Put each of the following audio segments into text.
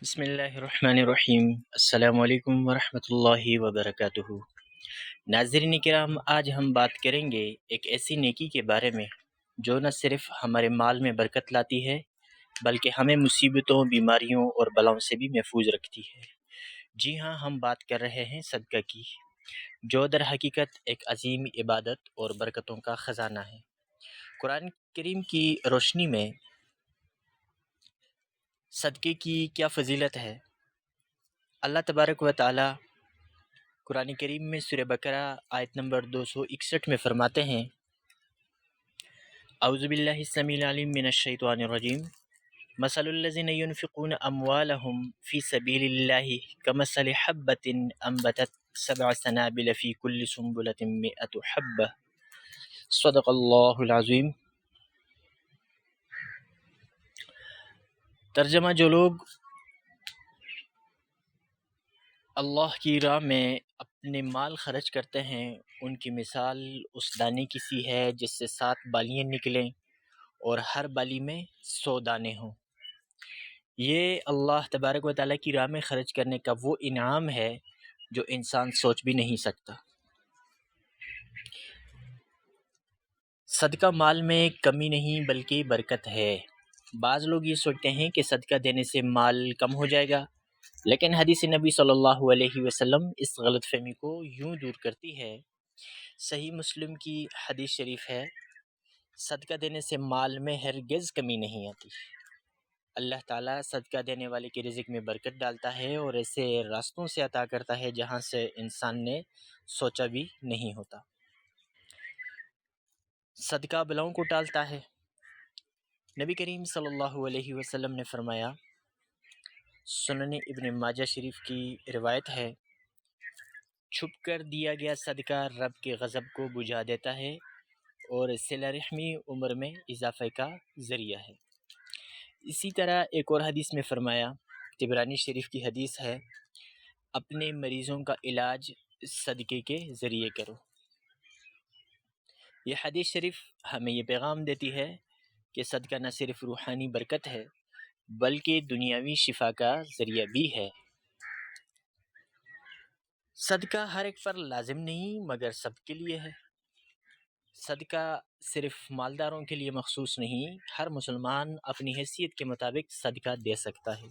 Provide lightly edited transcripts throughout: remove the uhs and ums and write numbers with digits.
بسم اللہ الرحمن الرحیم۔ السلام علیکم ورحمۃ اللہ وبرکاتہ۔ ناظرین کرام، آج ہم بات کریں گے ایک ایسی نیکی کے بارے میں جو نہ صرف ہمارے مال میں برکت لاتی ہے بلکہ ہمیں مصیبتوں، بیماریوں اور بلاؤں سے بھی محفوظ رکھتی ہے۔ جی ہاں، ہم بات کر رہے ہیں صدقہ کی، جو در حقیقت ایک عظیم عبادت اور برکتوں کا خزانہ ہے۔ قرآن کریم کی روشنی میں صدقے کی کیا فضیلت ہے؟ اللہ تبارک و تعالی قرآن کریم میں سورہ بقرہ آیت نمبر 261 میں فرماتے ہیں، اعوذ باللہ السمیع العلیم من الشیطان الرجیم، مثل الذین ينفقون اموالهم فی سبیل اللہ کمثل حبۃ انبتت سبع سنابل فی کل سنبلۃ مئۃ حبہ، صدق اللہ العظیم۔ ترجمہ: جو لوگ اللہ کی راہ میں اپنے مال خرچ کرتے ہیں، ان کی مثال اس دانے کی سی ہے جس سے 7 بالیاں نکلیں اور ہر بالی میں 100 دانے ہوں۔ یہ اللہ تبارک و تعالیٰ کی راہ میں خرچ کرنے کا وہ انعام ہے جو انسان سوچ بھی نہیں سکتا۔ صدقہ مال میں کمی نہیں بلکہ برکت ہے۔ بعض لوگ یہ سوچتے ہیں کہ صدقہ دینے سے مال کم ہو جائے گا، لیکن حدیث نبی صلی اللہ علیہ وسلم اس غلط فہمی کو یوں دور کرتی ہے۔ صحیح مسلم کی حدیث شریف ہے، صدقہ دینے سے مال میں ہرگز کمی نہیں آتی۔ اللہ تعالیٰ صدقہ دینے والے کے رزق میں برکت ڈالتا ہے اور ایسے راستوں سے عطا کرتا ہے جہاں سے انسان نے سوچا بھی نہیں ہوتا۔ صدقہ بلاؤں کو ٹالتا ہے۔ نبی کریم صلی اللہ علیہ وسلم نے فرمایا، سنن ابن ماجہ شریف کی روایت ہے، چھپ کر دیا گیا صدقہ رب کے غضب کو بجھا دیتا ہے اور صلہ رحمی عمر میں اضافے کا ذریعہ ہے۔ اسی طرح ایک اور حدیث میں فرمایا، طبرانی شریف کی حدیث ہے، اپنے مریضوں کا علاج صدقے کے ذریعے کرو۔ یہ حدیث شریف ہمیں یہ پیغام دیتی ہے کہ صدقہ نہ صرف روحانی برکت ہے بلکہ دنیاوی شفا کا ذریعہ بھی ہے۔ صدقہ ہر ایک پر لازم نہیں مگر سب کے لیے ہے۔ صدقہ صرف مالداروں کے لیے مخصوص نہیں، ہر مسلمان اپنی حیثیت کے مطابق صدقہ دے سکتا ہے۔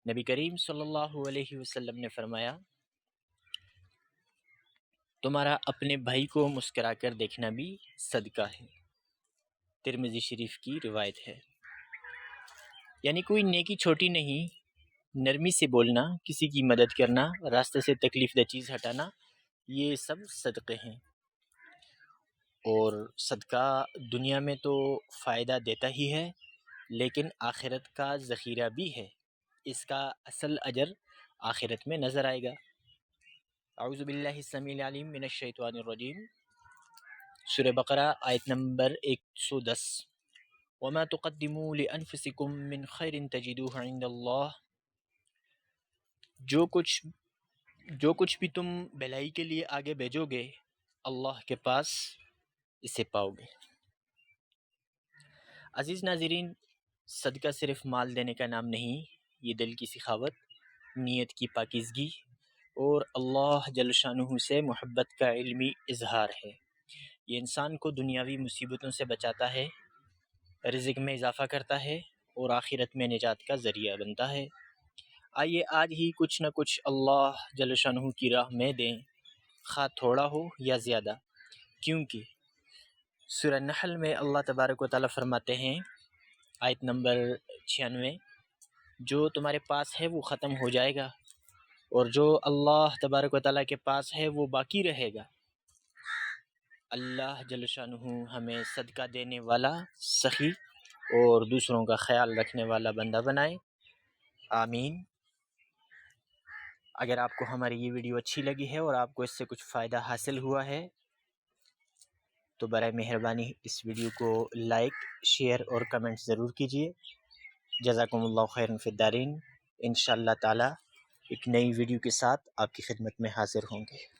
نبی کریم صلی اللہ علیہ وسلم نے فرمایا، تمہارا اپنے بھائی کو مسکرا کر دیکھنا بھی صدقہ ہے۔ ترمذی شریف کی روایت ہے۔ یعنی کوئی نیکی چھوٹی نہیں، نرمی سے بولنا، کسی کی مدد کرنا، راستے سے تکلیف دہ چیز ہٹانا، یہ سب صدقے ہیں۔ اور صدقہ دنیا میں تو فائدہ دیتا ہی ہے لیکن آخرت کا ذخیرہ بھی ہے، اس کا اصل اجر آخرت میں نظر آئے گا۔ اعوذ باللہ السمیع العلیم من الشیطان الرجیم، سورہ بقرہ آیت نمبر 110، وَمَا تُقَدِّمُوا لِأَنفُسِكُم مِّن خَيْرٍ تَجِدُوهُ عِندَ اللَّهِ، جو کچھ بھی تم بھلائی کے لیے آگے بھیجو گے اللہ کے پاس اسے پاؤ گے۔ عزیز ناظرین، صدقہ صرف مال دینے کا نام نہیں، یہ دل کی سخاوت، نیت کی پاکیزگی اور اللہ جل شانہ سے محبت کا علمی اظہار ہے۔ یہ انسان کو دنیاوی مصیبتوں سے بچاتا ہے، رزق میں اضافہ کرتا ہے اور آخرت میں نجات کا ذریعہ بنتا ہے۔ آئیے آج ہی کچھ نہ کچھ اللہ جل شانہ کی راہ میں دیں، خواہ تھوڑا ہو یا زیادہ، کیونکہ سورہ نحل میں اللہ تبارک و تعالیٰ فرماتے ہیں، آیت نمبر 96، جو تمہارے پاس ہے وہ ختم ہو جائے گا اور جو اللہ تبارک و تعالیٰ کے پاس ہے وہ باقی رہے گا۔ اللہ جل شانہ ہمیں صدقہ دینے والا، سخی اور دوسروں کا خیال رکھنے والا بندہ بنائے، آمین۔ اگر آپ کو ہماری یہ ویڈیو اچھی لگی ہے اور آپ کو اس سے کچھ فائدہ حاصل ہوا ہے تو برائے مہربانی اس ویڈیو کو لائک، شیئر اور کمنٹ ضرور کیجیے۔ جزاکم اللہ خیرا فی الدارین۔ انشاءاللہ تعالی ایک نئی ویڈیو کے ساتھ آپ کی خدمت میں حاضر ہوں گے۔